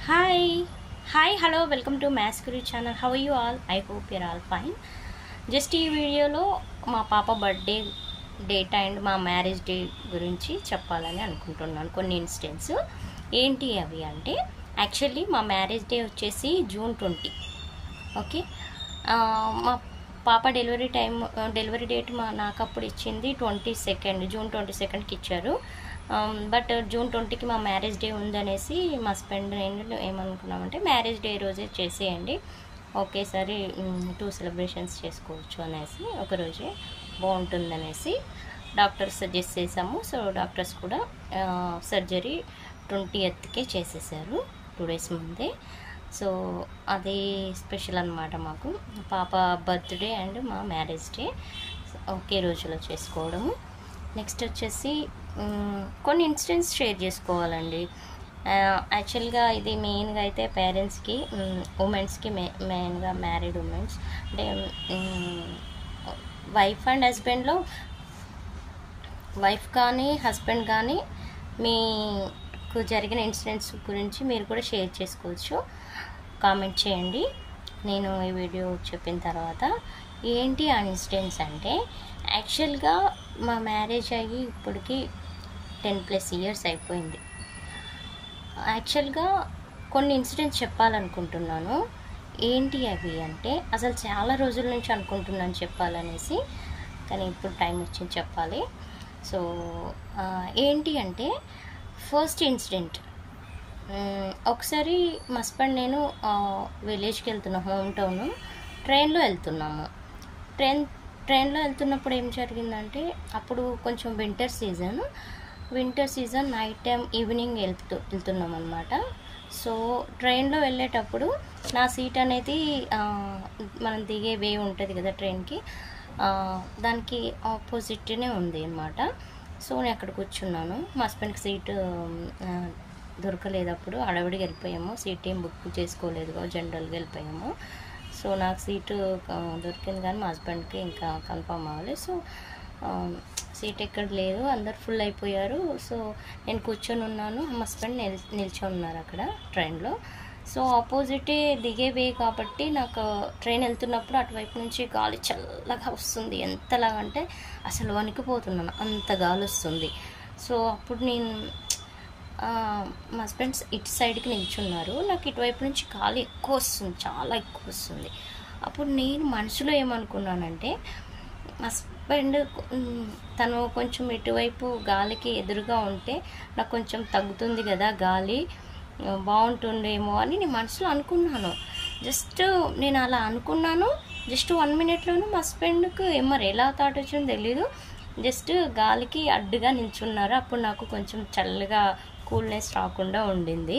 Hi, hello, welcome to Mass Guru channel. How are you all? I hope you're all fine. Just ఈ వీడియోలో మా పాప birthday date and మా marriage day గురించి చెప్పాలని అనుకుంటున్నాను. కొన్ని ఇన్స్టెన్స్ ఏంటి అవి అంటే, యాక్చువల్లీ మా మ్యారేజ్ డే వచ్చేసి June 20. ఓకే, మా పాప డెలివరీ డేట్ నాకు అప్పుడు ఇచ్చింది June 22కి ఇచ్చారు. బట్ June 20కి మా మ్యారేజ్ డే ఉందనేసి మా హస్బెండ్ నేను ఏమనుకున్నామంటే, మ్యారేజ్ డే రోజే చేసేయండి, ఒకేసారి 2 సెలబ్రేషన్స్ చేసుకోవచ్చు అనేసి, ఒకరోజే బాగుంటుందనేసి డాక్టర్స్ సజెస్ట్ చేసాము. సో డాక్టర్స్ కూడా సర్జరీ 20కే చేసేసారు, 2 days ముందే. సో అది స్పెషల్ అన్నమాట మాకు, పాప బర్త్డే అండ్ మా మ్యారేజ్ డే ఒకే రోజులో చేసుకోవడము. నెక్స్ట్ వచ్చేసి కొన్ని ఇన్సిడెంట్స్ షేర్ చేసుకోవాలండి. యాక్చువల్గా ఇది మెయిన్గా అయితే పేరెంట్స్కి, ఉమెన్స్కి, మెయిన్గా మ్యారీడ్ ఉమెన్స్ అంటే వైఫ్ అండ్ హస్బెండ్లో, వైఫ్ కానీ హస్బెండ్ కానీ మీకు జరిగిన ఇన్సిడెంట్స్ గురించి మీరు కూడా షేర్ చేసుకోవచ్చు. కామెంట్ చేయండి నేను ఈ వీడియో చెప్పిన తర్వాత. ఏంటి ఆ ఇన్సిడెంట్స్ అంటే, యాక్చువల్గా మా మ్యారేజ్ అయ్యి ఇప్పటికి 10+ years అయిపోయింది. యాక్చువల్గా కొన్ని ఇన్సిడెంట్స్ చెప్పాలనుకుంటున్నాను. ఏంటి అవి అంటే, అసలు చాలా రోజుల నుంచి అనుకుంటున్నాను చెప్పాలనేసి, కానీ ఇప్పుడు టైం వచ్చింది చెప్పాలి. సో ఏంటి అంటే, ఫస్ట్ ఇన్సిడెంట్, ఒకసారి మా హస్బెండ్ నేను విలేజ్కి వెళ్తున్నాం, హోమ్ టౌన్, ట్రైన్లో వెళ్తున్నాము. ట్రైన్లో వెళ్తున్నప్పుడు ఏం జరిగిందంటే, అప్పుడు కొంచెం winter season night time evening వెళ్తున్నాం అనమాట. సో ట్రైన్లో వెళ్ళేటప్పుడు నా సీట్ అనేది మనం దిగే వే ఉంటుంది కదా ట్రైన్కి, దానికి ఆపోజిట్నే ఉంది అనమాట. సో నేను అక్కడ కూర్చున్నాను. మా హస్బెండ్కి సీటు దొరకలేదు, అప్పుడు అడవిడికి వెళ్ళిపోయాము, సీట్ ఏం బుక్ చేసుకోలేదు, జనరల్గా వెళ్ళిపోయాము. సో నాకు సీటు దొరికింది, కానీ మా హస్బెండ్కి ఇంకా కన్ఫర్మ్ అవ్వాలి. సో సీట్ ఎక్కడ లేదు, అందరు ఫుల్ అయిపోయారు. సో నేను కూర్చొని ఉన్నాను, మా హస్బెండ్ నిల్చొని ఉన్నారు అక్కడ ట్రైన్లో. సో ఆపోజిటే దిగే వే కాబట్టి నాకు ట్రైన్ వెళ్తున్నప్పుడు అటువైపు నుంచి గాలి చల్లగా వస్తుంది. ఎంతలాగంటే అసలు వణికిపోతున్నాను, అంత గాలి వస్తుంది. సో అప్పుడు నేను మా హస్బెండ్స్ ఇటు సైడ్కి నిల్చున్నారు, నాకు ఇటువైపు నుంచి గాలి ఎక్కువ వస్తుంది, చాలా ఎక్కువ వస్తుంది. అప్పుడు నేను మనసులో ఏమనుకున్నానంటే, హస్బెండ్ తను కొంచెం ఇటువైపు గాలికి ఎదురుగా ఉంటే నాకు కొంచెం తగ్గుతుంది కదా గాలి, బాగుంటుండేమో అని నేను మనసులో అనుకున్నాను. జస్ట్ నేను అలా అనుకున్నాను, జస్ట్ 1 minute మా హస్బెండ్కి మరి ఎలా థాట్ వచ్చిందో తెలీదు, జస్ట్ గాలికి అడ్డుగా నిల్చున్నారు. అప్పుడు నాకు కొంచెం చల్లగా కూల్నెస్ రాకుండా ఉండింది.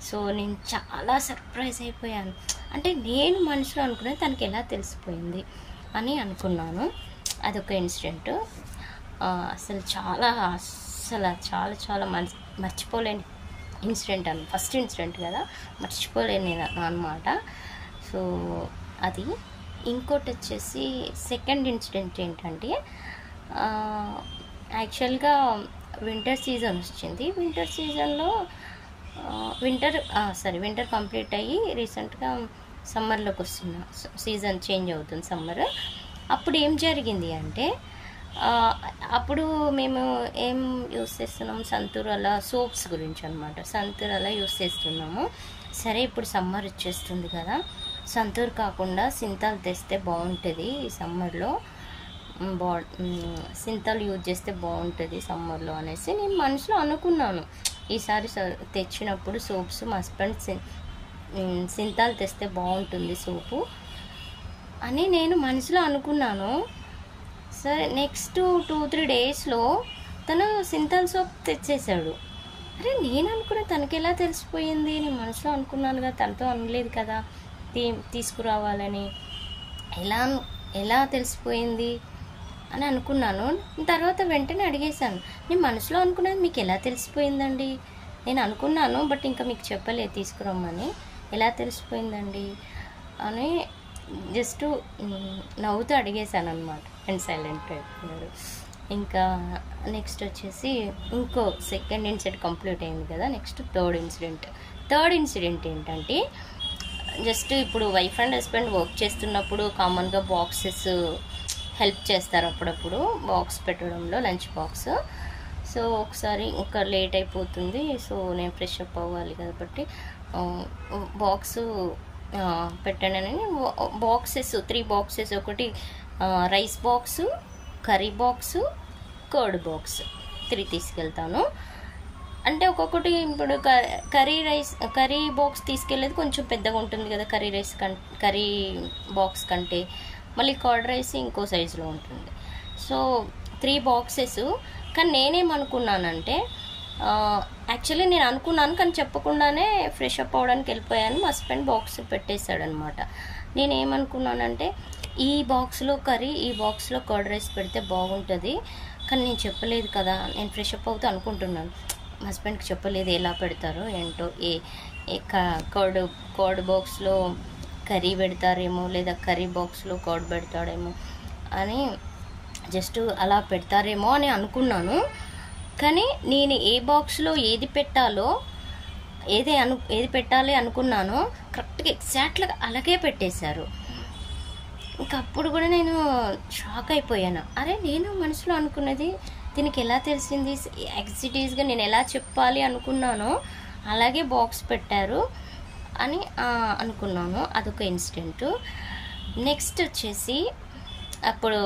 సో నేను చాలా సర్ప్రైజ్ అయిపోయాను. అంటే నేను మనసులో అనుకున్నది తనకి ఎలా తెలిసిపోయింది అని అనుకున్నాను. అదొక ఇన్సిడెంట్. అసలు చాలా మర్చిపోలేని ఇన్సిడెంట్ ఫస్ట్ ఇన్సిడెంట్ కదా, మర్చిపోలేని అనమాట. సో అది. ఇంకోటి వచ్చేసి సెకండ్ ఇన్సిడెంట్ ఏంటంటే, యాక్చువల్గా వింటర్ సీజన్ వచ్చింది. వింటర్ సీజన్లో వింటర్ కంప్లీట్ అయ్యి రీసెంట్గా సమ్మర్లోకి వస్తున్నా, సీజన్ చేంజ్ అవుతుంది సమ్మర్. అప్పుడు ఏం జరిగింది అంటే, అప్పుడు మేము ఏం యూస్ చేస్తున్నాము, సంతూరాల సోప్స్ గురించి అనమాట, సంతూరాల యూస్ చేస్తున్నాము. సరే ఇప్పుడు సమ్మర్ వచ్చేస్తుంది కదా, సంతూర్ కాకుండా సింతాల్ తెస్తే బాగుంటుంది ఈ సమ్మర్లో, సింతాల్ యూజ్ చేస్తే బాగుంటుంది సమ్మర్లో అనేసి నేను మనసులో అనుకున్నాను. ఈసారి తెచ్చినప్పుడు సోప్స్ మా హస్బెండ్ సింతాల్ తెస్తే బాగుంటుంది సోపు అని నేను మనసులో అనుకున్నాను. సరే నెక్స్ట్ 2-3 daysలో తను సింతాల్ సోప్ తెచ్చేసాడు. అరే నేను అనుకున్నా తనకి ఎలా తెలిసిపోయింది, నేను మనసులో అనుకున్నాను కదా, తనతో అనలేదు కదా తీసుకురావాలని, ఎలా తెలిసిపోయింది అని అనుకున్నాను. తర్వాత వెంటనే అడిగేశాను, నేను మనసులో అనుకున్నది మీకు ఎలా తెలిసిపోయిందండి, నేను అనుకున్నాను బట్ ఇంకా మీకు చెప్పలేదు తీసుకురమ్మని, ఎలా తెలిసిపోయిందండి అని జస్ట్ నవ్వుతూ అడిగేశాను అనమాట. అండ్ సైలెంట్ అయిపోయారు. ఇంకా నెక్స్ట్ వచ్చేసి ఇంకో సెకండ్ ఇన్సిడెంట్ కంప్లీట్ అయింది కదా, నెక్స్ట్ థర్డ్ థర్డ్ ఇన్సిడెంట్ ఏంటంటే, జస్ట్ ఇప్పుడు వైఫ్ అండ్ హస్బెండ్ వర్క్ చేస్తున్నప్పుడు కామన్గా బాక్సెస్ హెల్ప్ చేస్తారు అప్పుడప్పుడు బాక్స్ పెట్టడంలో, లంచ్ బాక్స్. సో ఒకసారి ఇంకా లేట్ అయిపోతుంది, సో నేను ఫ్రెష్ అప్ అవ్వాలి కాబట్టి బాక్సు పెట్టానని బాక్సెస్ 3 బాక్సెస్, ఒకటి rice box, curry box, curd box 3 తీసుకెళ్తాను. అంటే ఒక్కొక్కటి ఇప్పుడు కర్రీ బాక్స్ తీసుకెళ్ళేది కొంచెం పెద్దగా ఉంటుంది కదా కర్రీ బాక్స్ కంటే, మళ్ళీ కర్డ్ రైస్ ఇంకో సైజులో ఉంటుంది. So 3 boxes. కానీ నేనేమనుకున్నానంటే, యాక్చువల్లీ నేను అనుకున్నాను కానీ చెప్పకుండానే ఫ్రెష్ అప్ అవ్వడానికి వెళ్ళిపోయాను. మా హస్బెండ్ బాక్స్ పెట్టేశాడనమాట. నేనేమనుకున్నానంటే, ఈ బాక్స్లో కర్రీ, ఈ బాక్స్లో కర్డ్ రైస్ పెడితే బాగుంటుంది, కానీ నేను చెప్పలేదు కదా, నేను ఫ్రెష్ అప్ అవుతూ అనుకుంటున్నాను. మా హస్బెండ్కి చెప్పలేదు ఎలా పెడతారో ఏంటో, కర్డ్ బాక్స్లో కర్రీ పెడతారేమో, లేదా కర్రీ బాక్స్లో కర్డ్ పెడతాడేమో అని, జస్ట్ అలా పెడతారేమో అని అనుకున్నాను. కానీ నేను ఏ బాక్స్లో ఏది పెట్టాలో, ఏది పెట్టాలి అనుకున్నానో కరెక్ట్గా ఎగ్జాక్ట్గా అలాగే పెట్టేశారు. ఇంకా అప్పుడు కూడా నేను షాక్ అయిపోయాను. అరే, నేను మనసులో అనుకున్నది దీనికి ఎలా తెలిసింది, ఎగ్జిటీస్గా నేను ఎలా చెప్పాలి అనుకున్నానో అలాగే బాక్స్ పెట్టారు అని అనుకున్నాను. అదొక ఇన్సిడెంటు. నెక్స్ట్ వచ్చేసి, అప్పుడు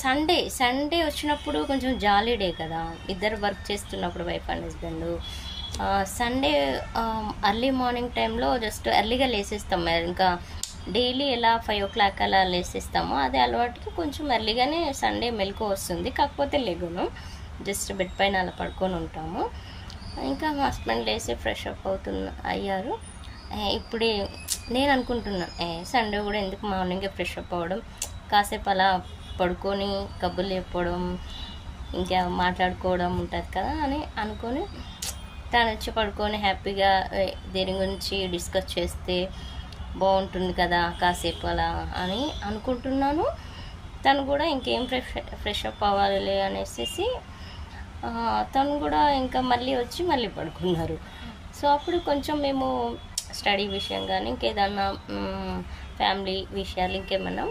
సండే వచ్చినప్పుడు కొంచెం జాలీ డే కదా, ఇద్దరు వర్క్ చేస్తున్నప్పుడు wife and husband. Sunday early morning టైంలో జస్ట్ ఎర్లీగా లేసేస్తాం. ఇంకా డైలీ ఎలా 5 o'clock అలా లేసేస్తామో అదే అలవాటుకి కొంచెం ఎర్లీగానే సండే మెలకు వస్తుంది. కాకపోతే లెగును, జస్ట్ బెడ్ పైన అలా పడుకొని ఉంటాము. ఇంకా మా హస్బెండ్ లేసి ఫ్రెష్ అప్ అయ్యారు. ఇప్పుడే నేను అనుకుంటున్నాను, సండే కూడా ఎందుకు మార్నింగే ఫ్రెష్ అప్ అవ్వడం, కాసేపు అలా పడుకొని కబుర్లు చెప్పడం, ఇంకా మాట్లాడుకోవడం ఉంటుంది కదా అని అనుకొని, తను వచ్చి పడుకొని హ్యాపీగా దేని గురించి డిస్కస్ చేస్తే బాగుంటుంది కదా కాసేపు అలా అని అనుకుంటున్నాను. తను కూడా ఇంకేం ఫ్రెష్ అప్ అవ్వాలి అనేసి తను కూడా ఇంకా మళ్ళీ వచ్చి మళ్ళీ పడుకున్నారు. సో అప్పుడు కొంచెం మేము స్టడీ విషయం కానీ ఇంకేదన్నా ఫ్యామిలీ విషయాలు ఇంకేమన్నా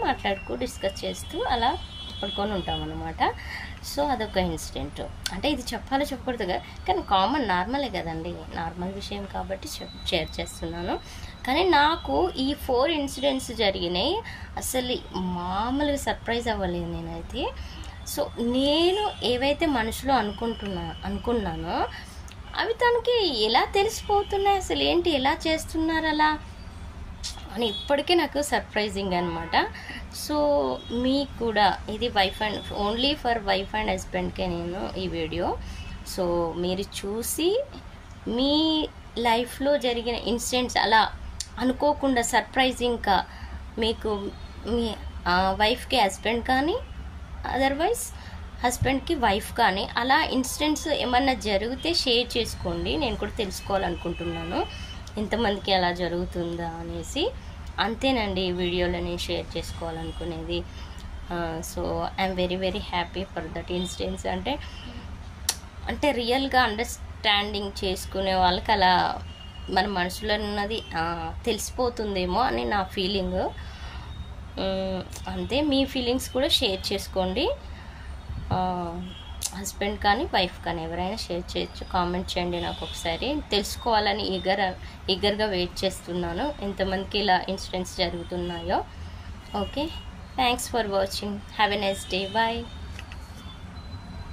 డిస్కస్ చేస్తూ అలా పడుకొని ఉంటామన్నమాట. సో అదొక ఇన్సిడెంట్. అంటే ఇది చెప్పకూడదు కదా, కానీ కామన్ నార్మలే కదండి, నార్మల్ విషయం కాబట్టి షేర్ చేస్తున్నాను. కానీ నాకు ఈ 4 ఇన్సిడెంట్స్ జరిగినాయి. అసలు మామూలుగా సర్ప్రైజ్ అవ్వలేదు నేనైతే. సో నేను ఏవైతే మనసులో అనుకున్నానో అవి తనకి ఎలా తెలిసిపోతున్నాయి, అసలు ఏంటి ఎలా చేస్తున్నారు అలా అని ఇప్పటికే నాకు సర్ప్రైజింగ్ అనమాట. సో మీకు కూడా ఇది ఓన్లీ ఫర్ వైఫ్ అండ్ హస్బెండ్కే నేను ఈ వీడియో. సో మీరు చూసి మీ లైఫ్లో జరిగిన ఇన్సిడెంట్స్ అలా అనుకోకుండా సర్ప్రైజింగ్గా మీకు మీ వైఫ్కి హస్బెండ్ కానీ, అదర్వైజ్ హస్బెండ్కి వైఫ్ కానీ అలా ఇన్సిడెంట్స్ ఏమన్నా జరిగితే షేర్ చేసుకోండి. నేను కూడా తెలుసుకోవాలనుకుంటున్నాను ఎంతమందికి అలా జరుగుతుందా అనేసి. అంతేనండి ఈ వీడియోలో నేను షేర్ చేసుకోవాలనుకునేది. So I'm very very happy for that incidents. అంటే రియల్గా అండర్స్టాండింగ్ చేసుకునే వాళ్ళకి అలా మన మనసులో ఉన్నది తెలిసిపోతుందేమో అని నా ఫీలింగ్. అంతే, మీ ఫీలింగ్స్ కూడా షేర్ చేసుకోండి. హస్బెండ్ కానీ వైఫ్ కానీ ఎవరైనా షేర్ చేయొచ్చు. కామెంట్ చేయండి, నాకు ఒకసారి తెలుసుకోవాలని ఈగర్గా వెయిట్ చేస్తున్నాను ఎంతమందికి ఇలా ఇన్సిడెంట్స్ జరుగుతున్నాయో. Okay, thanks for watching. Have a nice day. Bye.